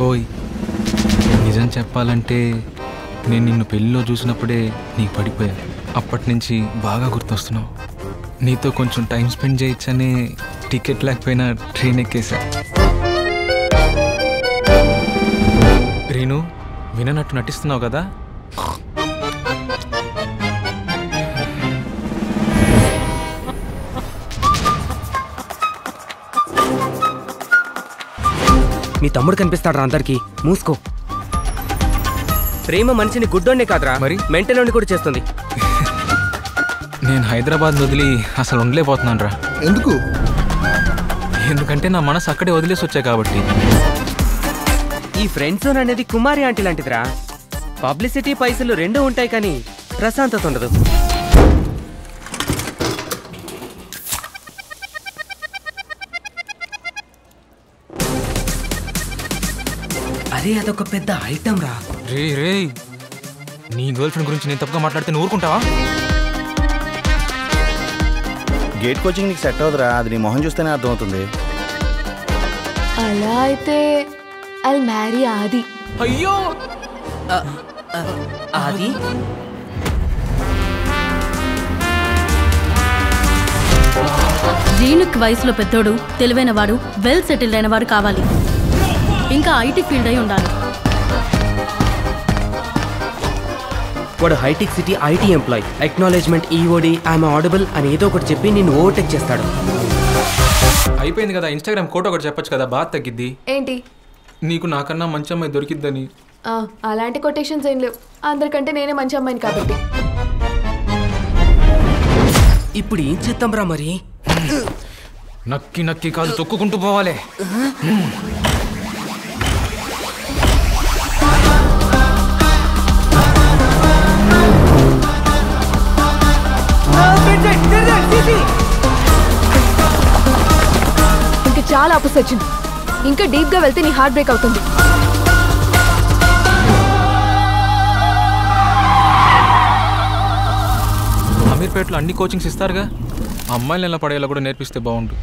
ఓయ్ నిజం చెప్పాలంటే నేను నిన్ను పెళ్ళిలో చూసినప్పుడే నీకు పడిపోయా. అప్పటి నుంచి బాగా గుర్తొస్తున్నావు. నీతో కొంచెం టైం స్పెండ్ చేయొచ్చని టికెట్ లేకపోయినా ట్రైన్ ఎక్కేసా. రీను, విననట్టు నటిస్తున్నావు కదా. మీ తమ్ముడు కనిపిస్తాడు రా అందరికి. మూసుకో. ప్రేమ మనిషిని గుడ్డోనే కాదురా, మరి మెంటలోని కూడా చేస్తుంది. నేను హైదరాబాద్ వదిలి అసలు ఉండలేకపోతున్నాను రా. ఎందుకు? ఎందుకంటే నా మనసు అక్కడే వదిలేసి వచ్చా కాబట్టి. ఈ ఫ్రెండ్ జోన్ అనేది కుమారి ఆంటీ లాంటిదిరా. పబ్లిసిటీ పైసలు రెండూ ఉంటాయి కానీ ప్రశాంతత ఉండదు. అరే అదొక పెద్ద ఐటమ్ రా. రే రే, నీ గర్ల్ ఫ్రెండ్ గురించి నేను తప్పుగా మాట్లాడితే నువ్వు ఊరుకుంటావా? గేట్ కోచింగ్ నీకు సెట్ అవుతురా, అది నీ మొహం చూస్తేనే అర్థమవుతుంది. అలా అయితే ఐల్ మ్యారీ ఆది. అయ్యో ఆది? రీనుక్ వయసులో పెద్దోడు, తెలివైనవాడు, వెల్ సెటిల్డ్ అయినవాడు కావాలి. ఇంకా ఐటీ ఫీల్డ్ అయి ఉండాలి. వాడు హైటెక్ city IT employee. Acknowledgement EOD IM audible అని ఏదో ఒకటి చెప్పి నిన్ను ఓవర్టేక్ చేస్తాడు. అయిపోయింది కదా, ఇన్స్టాగ్రామ్ కోట ఒకటి చెప్పొచ్చు కదా, బాగా తగ్గిద్ది. ఏంటి? నీకు నాకన్నా మంచి అమ్మాయి దొరికిద్దని. అలాంటి కొటేషన్స్ ఏం లేవు. అందరికంటే నేనే మంచి అమ్మాయిని కాబట్టి. ఇప్పుడు ఏం చేద్దాం రా మరి? నక్కి నక్కి కాదు, తొక్కుకుంటూ పోవాలి. ఇంకా చాలా అప్పు సచిన్. ఇంకా డీప్ గా వెళ్తే నీ హార్ట్ బ్రేక్ అవుతుంది. అమీర్పేటలో అన్ని కోచింగ్స్ ఇస్తారుగా, అమ్మాయిలు ఎలా పడేలా కూడా నేర్పిస్తే బాగుండు.